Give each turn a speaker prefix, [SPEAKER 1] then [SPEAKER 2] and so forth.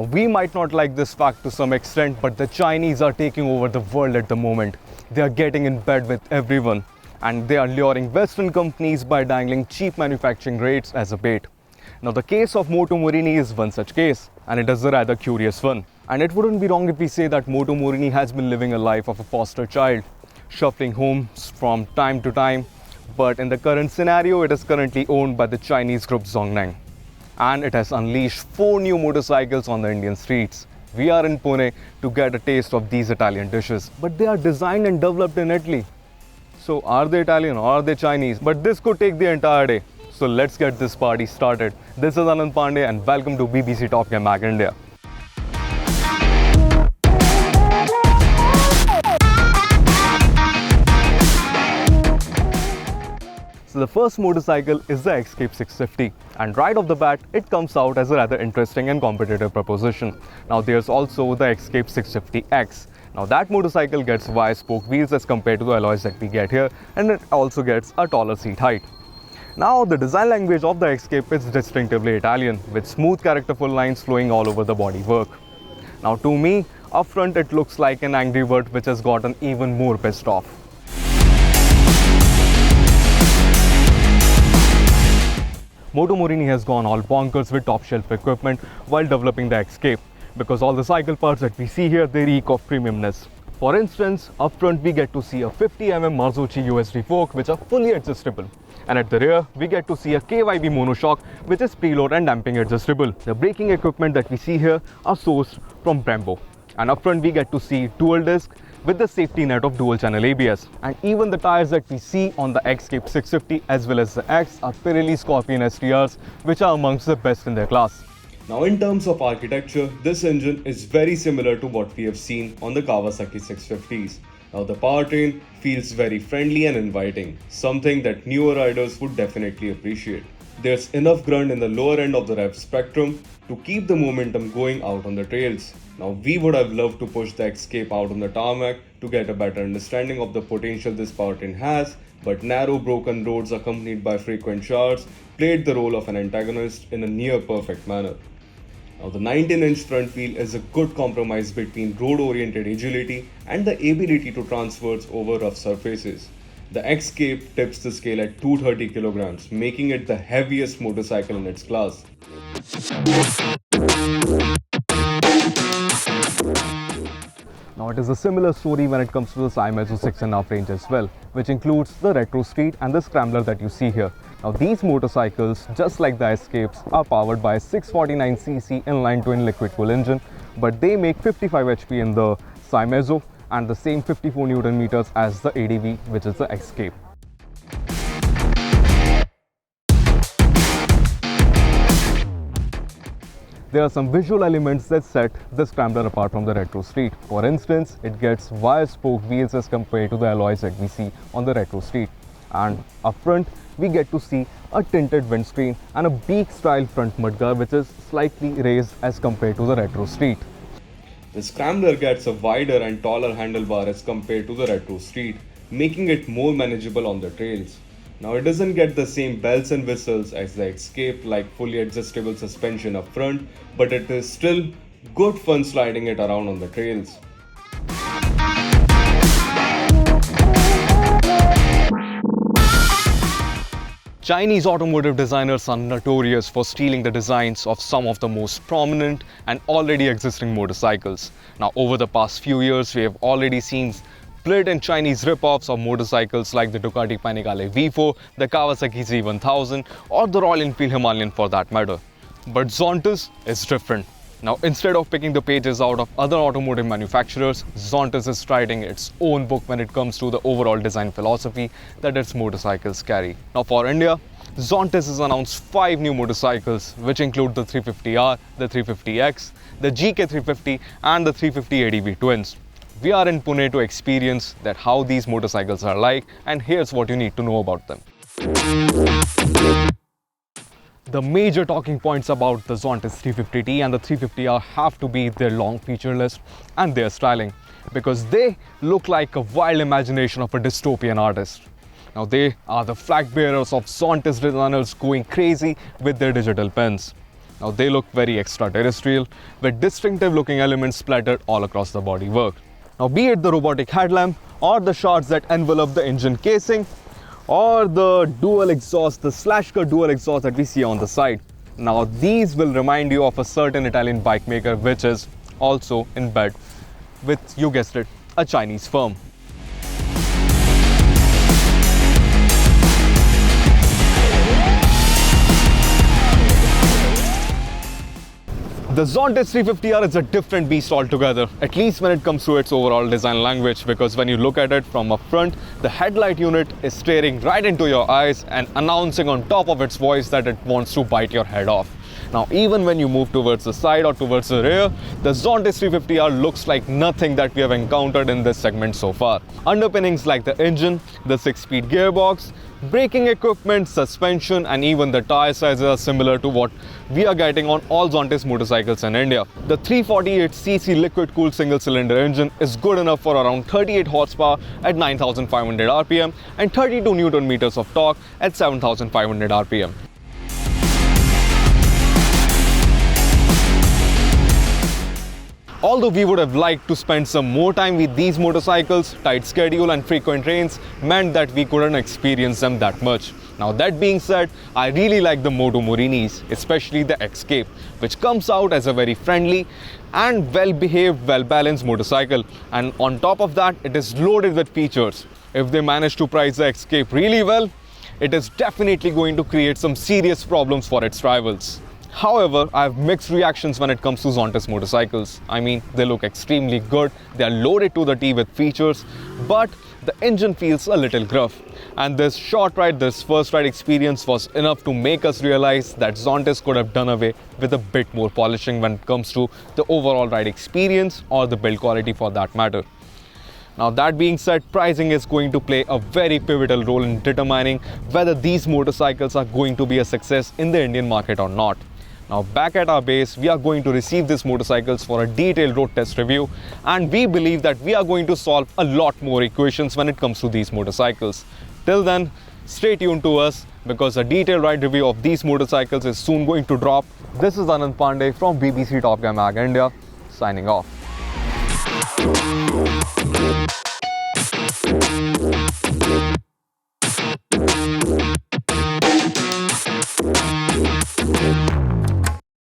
[SPEAKER 1] Now, we might not like this fact to some extent, but the Chinese are taking over the world at the moment. They are getting in bed with everyone, and they are luring Western companies by dangling cheap manufacturing rates as a bait. Now, the case of Moto Morini is one such case, and it is a rather curious one. And it wouldn't be wrong if we say that Moto Morini has been living a life of a foster child, shuffling homes from time to time. But in the current scenario, it is currently owned by the Chinese group Zongneng. And it has unleashed 4 new motorcycles on the Indian streets. We are in Pune to get a taste of these Italian dishes. But they are designed and developed in Italy. So are they Italian or are they Chinese? But this could take the entire day. So let's get this party started. This is Anand Pandey and welcome to BBC Top Gear Mag India. So the first motorcycle is the Escape 650, and right off the bat it comes out as a rather interesting and competitive proposition. Now there's also the Escape 650X. Now that motorcycle gets wide spoke wheels as compared to the alloys that we get here, and it also gets a taller seat height. Now the design language of the Escape is distinctively Italian, with smooth characterful lines flowing all over the bodywork. Now to me, up front it looks like an angry bird which has gotten even more pissed off. Moto Morini has gone all bonkers with top shelf equipment while developing the Escape, because all the cycle parts that we see here, they reek of premiumness. For instance, up front we get to see a 50mm Marzocchi USD fork which are fully adjustable, and at the rear we get to see a KYB monoshock which is preload and damping adjustable. The braking equipment that we see here are sourced from Brembo, and up front we get to see dual disc with the safety net of dual channel ABS. And even the tires that we see on the Escape 650 as well as the X are Pirelli Scorpion STRs, which are amongst the best in their class. Now in terms of architecture, this engine is very similar to what we have seen on the Kawasaki 650s. Now the powertrain feels very friendly and inviting, something that newer riders would definitely appreciate. There's enough grunt in the lower end of the rev spectrum to keep the momentum going out on the trails. Now we would have loved to push the Escape out on the tarmac to get a better understanding of the potential this powertrain has, but narrow broken roads accompanied by frequent showers played the role of an antagonist in a near perfect manner. Now the 19-inch front wheel is a good compromise between road-oriented agility and the ability to traverse over rough surfaces. The Escape tips the scale at 230 kilograms, making it the heaviest motorcycle in its class. Now it is a similar story when it comes to the Seiemmezzo 6.5 range as well, which includes the Retro Street and the Scrambler that you see here. Now these motorcycles, just like the Escapes, are powered by a 649cc inline twin liquid cooled engine, but they make 55 HP in the Seiemmezzo and the same 54 Newton meters as the ADV, which is the Escape. There are some visual elements that set the Scrambler apart from the Retro Street. For instance, it gets wire spoke wheels as compared to the alloys that we see on the Retro Street. And up front, we get to see a tinted windscreen and a beak style front mudguard which is slightly raised as compared to the Retro Street. The Scrambler gets a wider and taller handlebar as compared to the Retro Street, making it more manageable on the trails. Now it doesn't get the same bells and whistles as the Escape, like fully adjustable suspension up front, but it is still good fun sliding it around on the trails. Chinese automotive designers are notorious for stealing the designs of some of the most prominent and already existing motorcycles. Now over the past few years, we have already seen split and Chinese rip-offs of motorcycles like the Ducati Panigale V4, the Kawasaki Z1000 or the Royal Enfield Himalayan for that matter. But Zontes is different. Now instead of picking the pages out of other automotive manufacturers, Zontes is writing its own book when it comes to the overall design philosophy that its motorcycles carry. Now for India, Zontes has announced 5 new motorcycles which include the 350R, the 350X, the GK350 and the 350 ADV twins. We are in Pune to experience that how these motorcycles are like, and here's what you need to know about them. The major talking points about the Zontes 350T and the 350R have to be their long feature list and their styling, because they look like a wild imagination of a dystopian artist. Now they are the flag bearers of Zontes designers going crazy with their digital pens. Now they look very extraterrestrial with distinctive looking elements splattered all across the bodywork. Now be it the robotic headlamp or the shards that envelop the engine casing or the dual exhaust, the slash cut dual exhaust that we see on the side. Now these will remind you of a certain Italian bike maker which is also in bed with, you guessed it, a Chinese firm. The Zontes 350R is a different beast altogether, at least when it comes to its overall design language, because when you look at it from up front, the headlight unit is staring right into your eyes and announcing on top of its voice that it wants to bite your head off. Now even when you move towards the side or towards the rear, the Zontes 350R looks like nothing that we have encountered in this segment so far. Underpinnings like the engine, the 6-speed gearbox, braking equipment, suspension and even the tire sizes are similar to what we are getting on all Zontes motorcycles in India. The 348cc liquid cooled single cylinder engine is good enough for around 38 horsepower at 9,500 rpm and 32 Newton meters of torque at 7,500 rpm. Although we would have liked to spend some more time with these motorcycles, tight schedule and frequent rains meant that we couldn't experience them that much. Now that being said, I really like the Moto Morinis, especially the Escape, which comes out as a very friendly and well-behaved, well-balanced motorcycle. And on top of that, it is loaded with features. If they manage to price the Escape really well, it is definitely going to create some serious problems for its rivals. However, I have mixed reactions when it comes to Zontes motorcycles. I mean, they look extremely good, they are loaded to the T with features, but the engine feels a little gruff. And this short ride, this first ride experience was enough to make us realize that Zontes could have done away with a bit more polishing when it comes to the overall ride experience or the build quality for that matter. Now that being said, pricing is going to play a very pivotal role in determining whether these motorcycles are going to be a success in the Indian market or not. Now back at our base, we are going to receive these motorcycles for a detailed road test review, and we believe that we are going to solve a lot more equations when it comes to these motorcycles. Till then, stay tuned to us because a detailed ride review of these motorcycles is soon going to drop. This is Anand Pandey from BBC Top Gear Mag India, signing off.